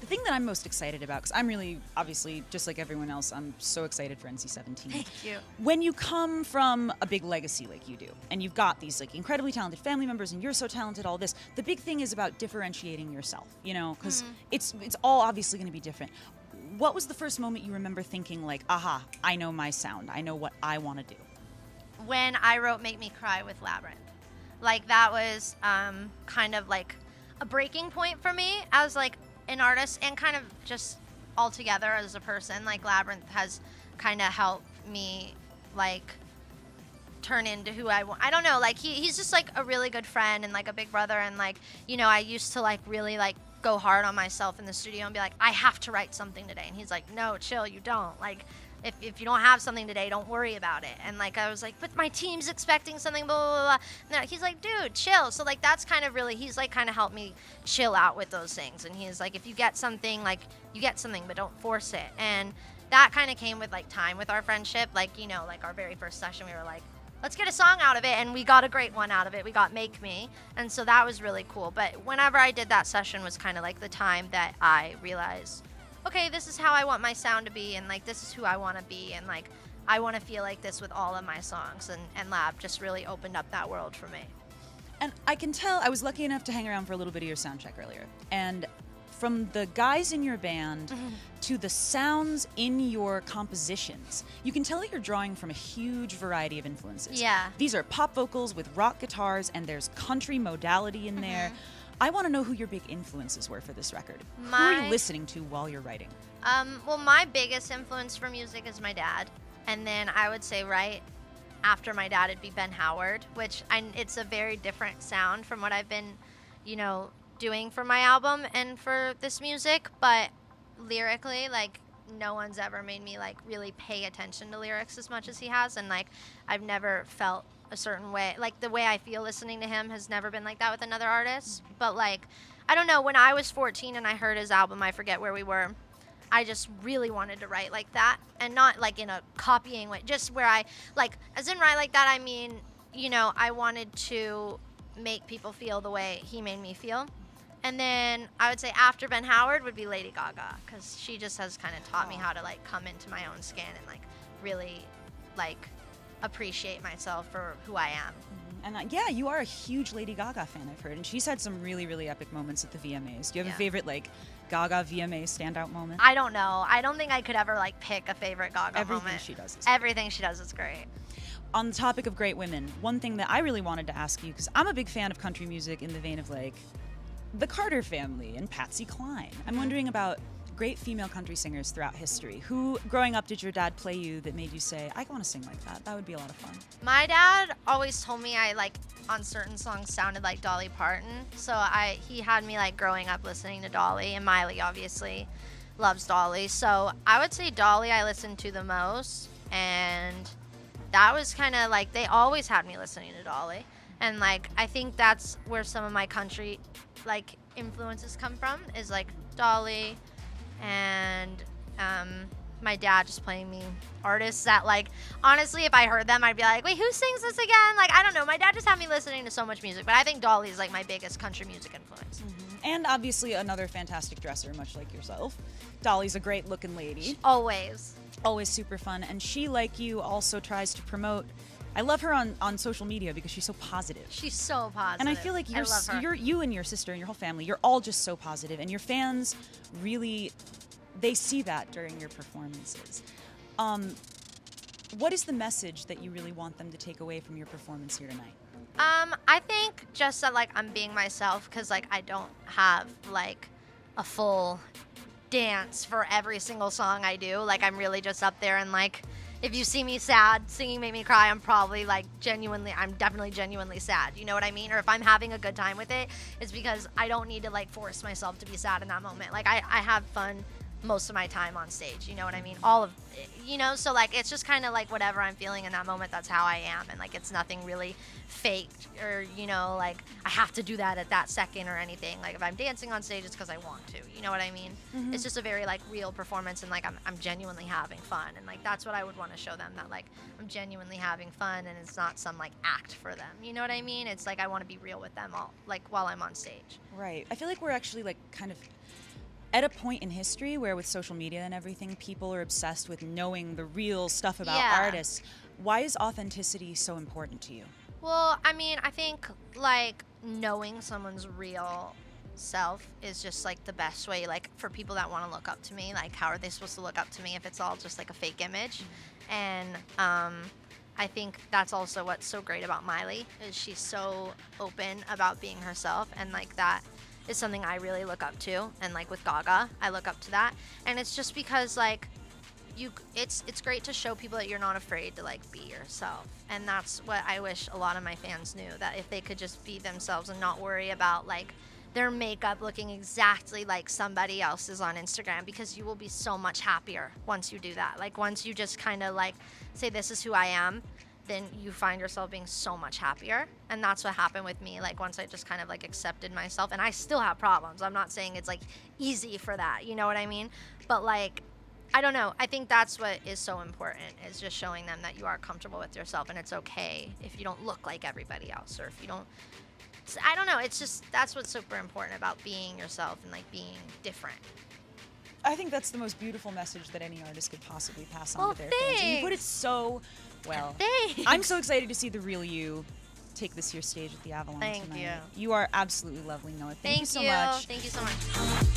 The thing that I'm most excited about, because I'm really, obviously, just like everyone else, I'm so excited for NC-17. Thank you. When you come from a big legacy like you do, and you've got these like incredibly talented family members, and you're so talented, all this, the big thing is about differentiating yourself, you know, because it's all obviously going to be different. What was the first moment you remember thinking like, aha, I know my sound, I know what I want to do? When I wrote Make Me Cry with Labyrinth. Like, that was kind of like a breaking point for me as like an artist, and kind of just altogether as a person. Like, Labyrinth has kind of helped me like turn into who I want. I don't know, like he's just like a really good friend and like a big brother, and like, you know, I used to like really like go hard on myself in the studio and be like, I have to write something today, and he's like, no, chill, you don't. Like, if you don't have something today, don't worry about it. And like, I was like, but my team's expecting something, blah, blah, blah. No, he's like, dude, chill. So like, that's kind of really, he's like kind of helped me chill out with those things. And he's like, if you get something, like you get something, but don't force it. And that kind of came with like time with our friendship. Like, you know, like our very first session, we were like, let's get a song out of it, and we got a great one out of it. We got Make Me, and so that was really cool. But whenever I did that session was kind of like the time that I realized, okay, this is how I want my sound to be, and like this is who I want to be, and like I want to feel like this with all of my songs, and Lab just really opened up that world for me. And I can tell, I was lucky enough to hang around for a little bit of your sound check earlier, and from the guys in your band to the sounds in your compositions, you can tell that you're drawing from a huge variety of influences. Yeah. These are pop vocals with rock guitars, and there's country modality in there. I want to know who your big influences were for this record. Who are you listening to while you're writing? Well, my biggest influence for music is my dad. And then I would say right after my dad, it'd be Ben Howard, which it's a very different sound from what I've been, you know, doing for my album and for this music. But lyrically, like, no one's ever made me, like, really pay attention to lyrics as much as he has. And, like, I've never felt a certain way. Like, the way I feel listening to him has never been like that with another artist. But, like, I don't know. When I was 14 and I heard his album, I Forget Where We Were, I just really wanted to write like that. And not, like, in a copying way. Just where I, like, as in write like that, I mean, you know, I wanted to make people feel the way he made me feel. And then I would say after Ben Howard would be Lady Gaga, because she just has kind of taught me how to, like, come into my own skin and, like, really, like, appreciate myself for who I am. And yeah, you are a huge Lady Gaga fan, I've heard, and she's had some really, really epic moments at the VMAs. Do you have a favorite, like, Gaga VMA standout moment? I don't know. I don't think I could ever, like, pick a favorite Gaga moment. Everything she does is great. Everything she does is great. On the topic of great women, one thing that I really wanted to ask you, because I'm a big fan of country music in the vein of, like, the Carter family and Patsy Cline. I'm wondering about great female country singers throughout history. Who, growing up, did your dad play you that made you say, I want to sing like that? That would be a lot of fun. My dad always told me I, like, on certain songs sounded like Dolly Parton. So he had me, like, growing up listening to Dolly, and Miley obviously loves Dolly. So I would say Dolly I listened to the most, and that was kind of like, they always had me listening to Dolly. And, like, I think that's where some of my country, like, influences come from, is, like, Dolly and my dad just playing me artists that, like, honestly, if I heard them, I'd be like, wait, who sings this again? Like, I don't know. My dad just had me listening to so much music, but I think Dolly is, like, my biggest country music influence. And obviously another fantastic dresser, much like yourself. Dolly's a great-looking lady. Always. Always super fun. And she, like you, also tries to promote. I love her on social media because she's so positive. She's so positive. And I feel like you and your sister and your whole family, you're all just so positive, and your fans really, they see that during your performances. What is the message that you really want them to take away from your performance here tonight? I think just that, like, I'm being myself, because, like, I don't have, like, a full dance for every single song I do. Like, I'm really just up there, and, like, if you see me sad singing Make Me Cry, I'm probably, like, I'm definitely genuinely sad. You know what I mean? Or if I'm having a good time with it, it's because I don't need to, like, force myself to be sad in that moment. Like, I have fun most of my time on stage, you know what I mean? All of it, you know? So, like, it's just kind of, like, whatever I'm feeling in that moment, that's how I am. And, like, it's nothing really faked or, you know, like, I have to do that at that second or anything. Like, if I'm dancing on stage, it's because I want to, you know what I mean? It's just a very, like, real performance, and, like, I'm genuinely having fun. And, like, that's what I would want to show them, that, like, I'm genuinely having fun, and it's not some, like, act for them. You know what I mean? It's, like, I want to be real with them all, like, while I'm on stage. Right. I feel like we're actually, like, kind of At a point in history where with social media and everything, people are obsessed with knowing the real stuff about artists, why is authenticity so important to you? Well, I mean, I think like knowing someone's real self is just like the best way, like for people that want to look up to me, like how are they supposed to look up to me if it's all just like a fake image? And I think that's also what's so great about Miley is she's so open about being herself, and like that is something I really look up to. And like with Gaga, I look up to that, and it's just because like it's great to show people that you're not afraid to like be yourself. And that's what I wish a lot of my fans knew, that if they could just be themselves and not worry about like their makeup looking exactly like somebody else's on Instagram, because you will be so much happier once you do that. Like once you just kind of like say this is who I am, then you find yourself being so much happier. And that's what happened with me. Like once I just kind of like accepted myself, and I still have problems. I'm not saying it's like easy for that, you know what I mean? But like, I don't know. I think that's what is so important, is just showing them that you are comfortable with yourself, and it's okay if you don't look like everybody else, or if you don't, I don't know. It's just, that's what's super important about being yourself and like being different. I think that's the most beautiful message that any artist could possibly pass on to their fans. And you put it so well. Thanks. I'm so excited to see the real you take this here stage at the Avalon tonight. Thank you. You are absolutely lovely, Noah. Thank you so much. Thank you so much.